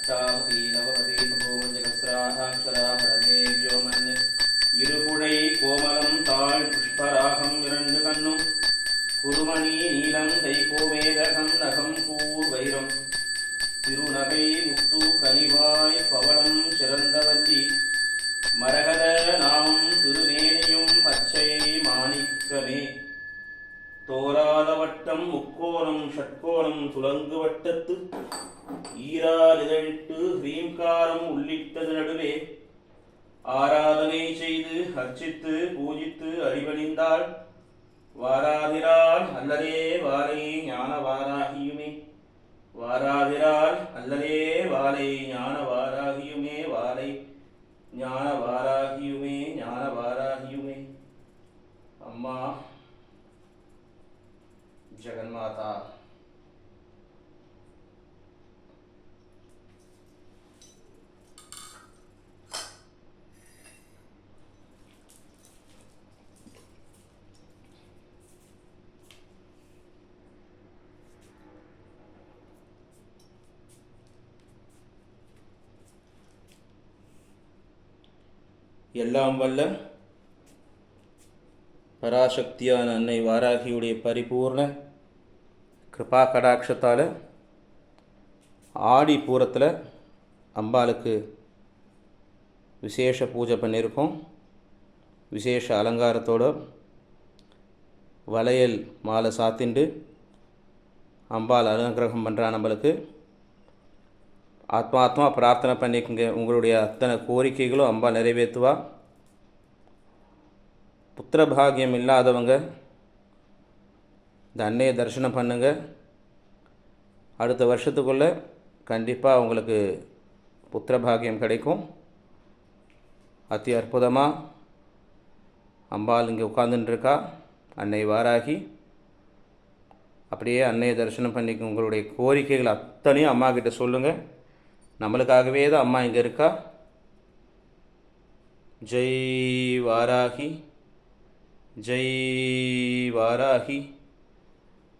அஷ்டாவதி நவபதி சுபோஜகஸ்ராஹாட்சரா பரமேவ்யோமன் இருபுழை கோமலம் தாழ் புஷ்பராகம் இரண்டு கண்ணும் குருமணி நீலம் தைகோமேதகம் நகம் கூர் வைரம் திருநகை முத்து கனிவாய் பவளம் சிறந்தவல்லி மரகத நாமம் திருமேனியும் பச்சை மாணிக்கமே தோராத வட்டம் முக்கோணம் ஷட்கோணம் துலங்கு வட்டத்து ஈராலிதழிட்டு ஹ்ரீம்காரம் உள்ளிட்டது நடுவே ஆராதனை செய்து அர்ச்சித்து பூஜித்து அடிபணிந்தாள் வாராதிராள் அல்லதே வாரை ஞான வாராகியுமே வாராதிராள் அல்லதே வாரை ஞான வாராகியுமே வாரை ஞான வாராகியுமே ஞான வாராகியுமே. அம்மா ஜெகன்மாதா எல்லாம் வல்ல பராசக்தியான அன்னை வாராகியுடைய பரிபூர்ண கிருபா கடாட்சத்தால் ஆடி பூரத்தில் அம்பாளுக்கு விசேஷ பூஜை பண்ணியிருக்கோம். விசேஷ அலங்காரத்தோடு வளையல் மாலை சாத்திண்டு அம்பாள் அனுகிரகம் பண்ணுறா. நம்மளுக்கு ஆத்மா பிரார்த்தனை பண்ணிக்கோங்க. உங்களுடைய அத்தனை கோரிக்கைகளும் அம்பாள் நிறைவேற்றுவா. புத்திர பாகியம் இல்லாதவங்க இந்த அன்னையை தரிசனம் பண்ணுங்க. அடுத்த வருஷத்துக்குள்ளே கண்டிப்பாக உங்களுக்கு புத்திர பாகியம் கிடைக்கும். அதி அற்புதமாக அம்பாள் இங்கே உட்கார்ந்துட்டுருக்கா அன்னை வாராகி. அப்படியே அன்னையை தரிசனம் பண்ணிக்க. உங்களுடைய கோரிக்கைகள் அத்தனையும் அம்மா கிட்ட சொல்லுங்கள். நம்மளுக்காகவே தான் அம்மா இங்கே இருக்கா. ஜெய் வாராகி ஜெய் வாராகி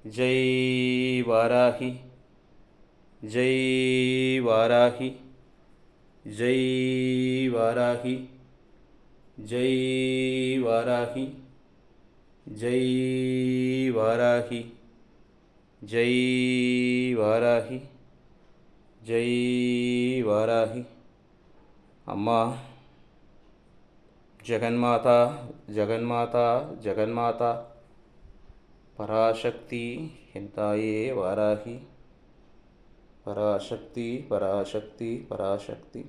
ஜெய் வாராகி ஜெய் வாராகி ஜெய் வாராகி ஜெய் வாராகி ஜெய் வாராகி ஜெய் வாராகி ஜெய் வாராகி. அம்மா ஜெகன்மாதா ஜெகன்மாதா ஜெகன்மாதா பராசக்தி என் தாயே வாராகி பராசக்தி பராசக்தி பராசக்தி.